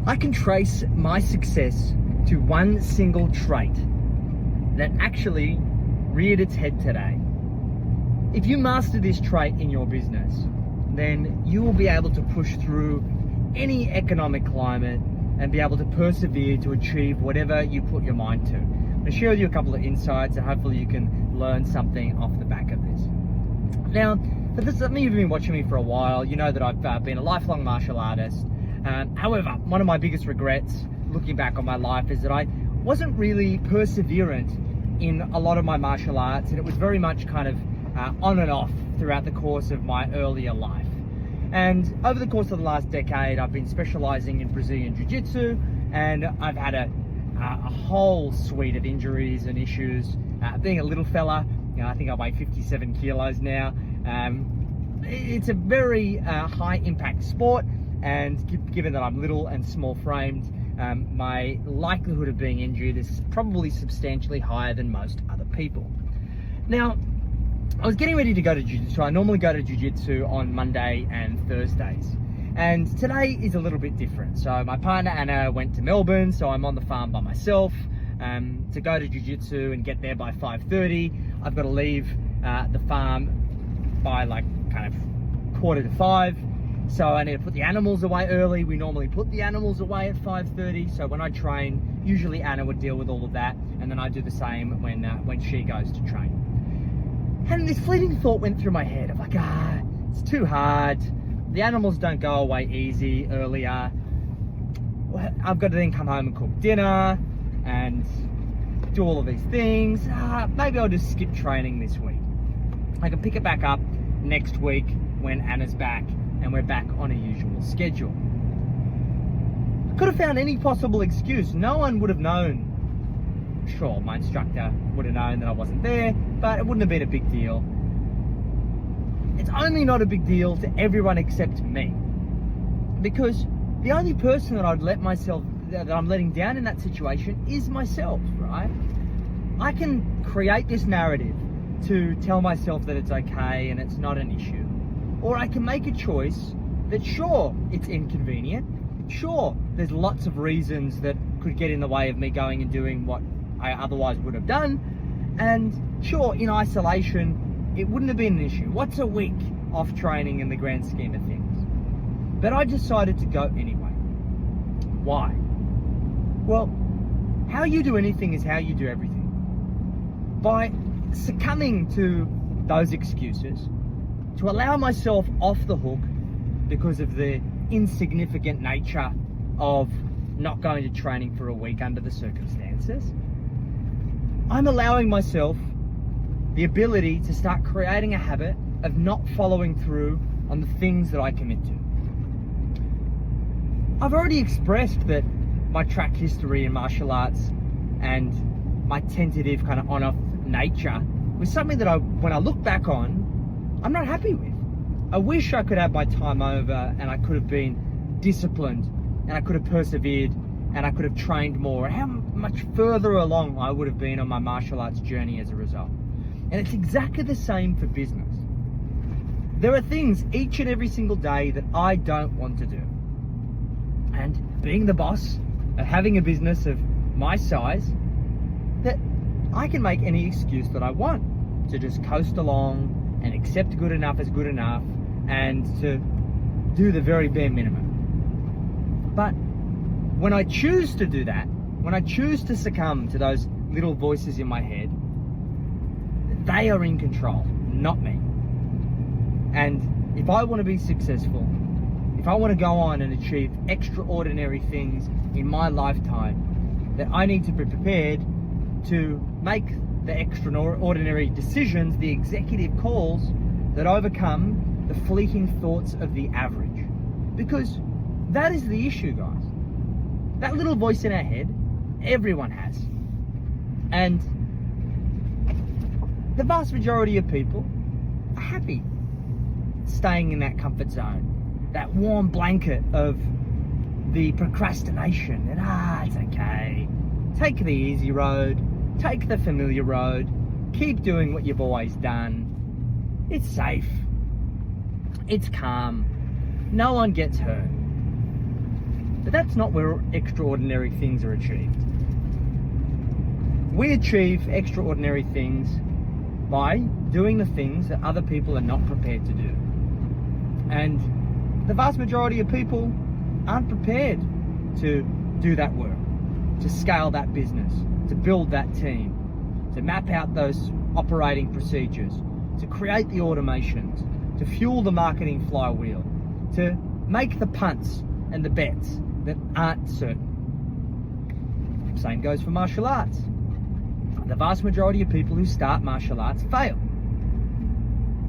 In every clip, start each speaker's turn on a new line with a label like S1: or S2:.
S1: I can trace my success to one single trait that actually reared its head today. If you master this trait in your business, then you will be able to push through any economic climate and be able to persevere to achieve whatever you put your mind to. I'm going to share with you a couple of insights and hopefully you can learn something off the back of this. Now, for some of you who've been watching me for a while, you know that I've been a lifelong martial artist. However, one of my biggest regrets looking back on my life is that I wasn't really perseverant in a lot of my martial arts, and it was very much kind of on and off throughout the course of my earlier life. And over the course of the last decade, I've been specializing in Brazilian Jiu-Jitsu, and I've had a whole suite of injuries and issues. Being a little fella, I think I weigh 57 kilos now. It's a very high impact sport, and given that I'm little and small framed, my likelihood of being injured is probably substantially higher than most other people. Now, I was getting ready to go to Jiu-Jitsu. I normally go to Jiu-Jitsu on Monday and Thursdays. And today is a little bit different. So my partner Anna went to Melbourne, so I'm on the farm by myself to go to Jiu-Jitsu and get there by 5:30. I've got to leave the farm by like kind of 4:45. So I need to put the animals away early. We normally put the animals away at 5:30. So when I train, usually Anna would deal with all of that, and then I do the same when she goes to train. And this fleeting thought went through my head of like, it's too hard. The animals don't go away easy earlier. I've got to then come home and cook dinner and do all of these things. Maybe I'll just skip training this week. I can pick it back up next week when Anna's back and we're back on a usual schedule. I could have found any possible excuse. No one would have known. Sure, my instructor would have known that I wasn't there, but it wouldn't have been a big deal. It's only not a big deal to everyone except me. Because the only person that I'm letting down in that situation is myself, right? I can create this narrative to tell myself that it's okay and it's not an issue. Or I can make a choice that sure, it's inconvenient. Sure, there's lots of reasons that could get in the way of me going and doing what I otherwise would have done. And sure, in isolation, it wouldn't have been an issue. What's a week off training in the grand scheme of things? But I decided to go anyway. Why? Well, how you do anything is how you do everything. By succumbing to those excuses, to allow myself off the hook because of the insignificant nature of not going to training for a week under the circumstances, I'm allowing myself the ability to start creating a habit of not following through on the things that I commit to. I've already expressed that my track history in martial arts and my tentative kind of on-off nature was something that when I look back on, I'm not happy with. I wish I could have my time over and I could have been disciplined and I could have persevered and I could have trained more, and how much further along I would have been on my martial arts journey as a result. And it's exactly the same for business. There are things each and every single day that I don't want to do. And being the boss of having a business of my size, that I can make any excuse that I want to just coast along and accept good enough as good enough and to do the very bare minimum. But when I choose to do that, when I choose to succumb to those little voices in my head, they are in control, not me. And if I want to be successful, if I want to go on and achieve extraordinary things in my lifetime, then I need to be prepared to make the extraordinary decisions, the executive calls that overcome the fleeting thoughts of the average. Because that is the issue, guys. That little voice in our head, everyone has. And the vast majority of people are happy staying in that comfort zone, that warm blanket of the procrastination, and it's okay. Take the easy road, take the familiar road, keep doing what you've always done. It's safe, it's calm, no one gets hurt. But that's not where extraordinary things are achieved. We achieve extraordinary things by doing the things that other people are not prepared to do. And the vast majority of people aren't prepared to do that work, to scale that business, to build that team, to map out those operating procedures, to create the automations, to fuel the marketing flywheel, to make the punts and the bets that aren't certain. Same goes for martial arts. The vast majority of people who start martial arts fail.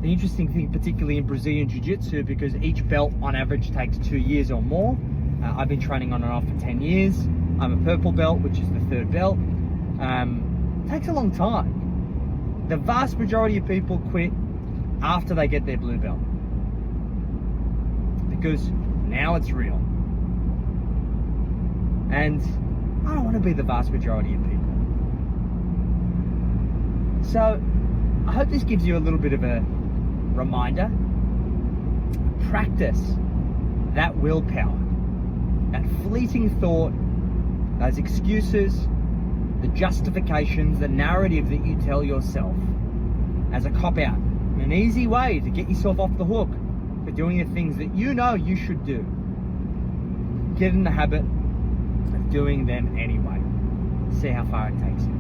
S1: The interesting thing, particularly in Brazilian Jiu-Jitsu, because each belt on average takes 2 years or more. I've been training on and off for 10 years. I'm a purple belt, which is the 3rd belt. Takes a long time. The vast majority of people quit after they get their blue belt, because now it's real. And I don't want to be the vast majority of people. So I hope this gives you a little bit of a reminder. Practice that willpower, that fleeting thought, those excuses, the justifications, the narrative that you tell yourself as a cop-out. An easy way to get yourself off the hook for doing the things that you know you should do. Get in the habit of doing them anyway. See how far it takes you.